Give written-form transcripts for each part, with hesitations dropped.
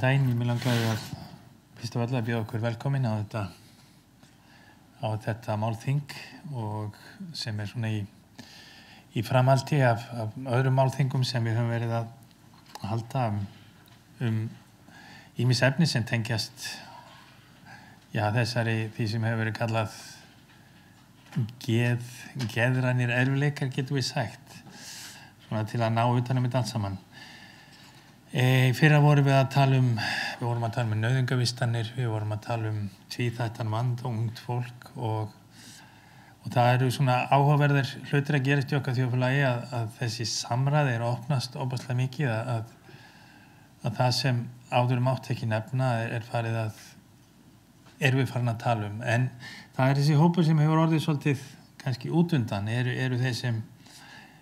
daginn, ég langaði að fyrst af öllu að bjóða okkur velkomin á þetta málþing og sem svona í framhaldi af öðrum málþingum sem við höfum verið að halda ýmis efni sem tengjast því sem hefur verið kallað geðrænir erfiðleikar, getum við sagt, svona til að ná utan þetta allt saman. Í fyrra vorum við að tala um nauðungarvistanir, við vorum að tala um tvíþættan vanda og ungt fólk og það eru svona áhugaverðir hlutir að gerast í okkar þjóðfélagi að þessi samræði að opnast óbærslega mikið að það sem áður mátti ekki nefna erum við farin að tala um. En það þessi hópur sem hefur orðið svolítið kannski út undan eru þeir sem,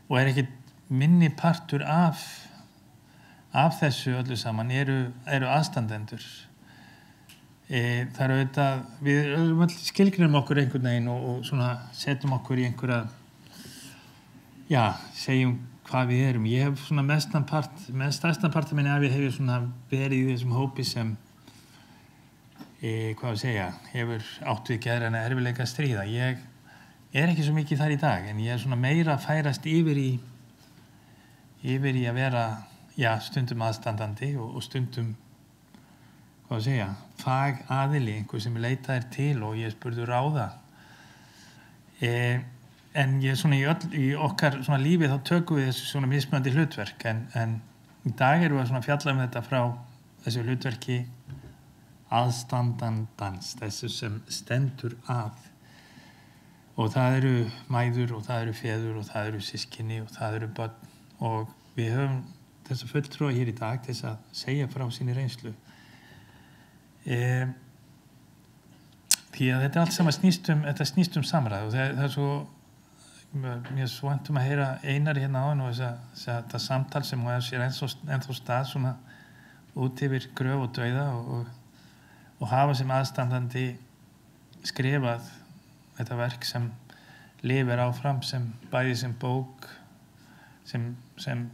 og ekkert minni partur af þessu öllu saman eru aðstandendur. Það auðvitað, við skilgreinum okkur einhvern veginn og svona setjum okkur í einhverja, segjum hvað við erum. Ég hef svona stærstan part af minni hef ég svona verið í þessum hópi sem, hefur átt við geðræna erfiðleika að stríða. Ég ekki svo mikið þar í dag, en ég svona meira að færast yfir í að vera stundum aðstandandi og stundum fagaðili, einhver sem leitað til og ég spurði ráða. En ég svona í okkar svona lífi þá tökum við þessu svona mismunandi hlutverk en í dag erum við að fjalla þetta frá þessu hlutverki aðstandandans, þessu sem stendur að. Og það eru mæður og það eru feður og það eru systkini og það eru börn og við höfum þessa fulltrúa hér í dag til að segja frá sinni reynslu. Því að þetta allt saman snýst samræð og það er svo, mér er svo vænt að heyra Einari hérna á og þetta samtal sem hún sér ennþá stað svona út yfir gröf og dauða og hafa sem aðstandandi skrifað þetta verk sem lifir áfram, sem bæði sem bók, sem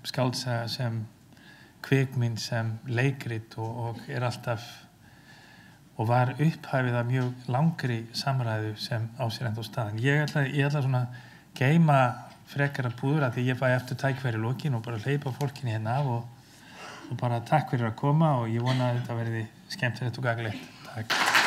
skáldsaga, sem kvikmynd, sem leikrit og alltaf og var upphafið af mjög langri samræðu sem á sér ennþá stað. Ég ætla svona geyma frekara púður því ég fæ eftir tækifæri í lokin og bara hleypa fólkinu hérna af og bara takk fyrir að koma og ég vona að þetta verði skemmtilegt og gagnlegt. Takk.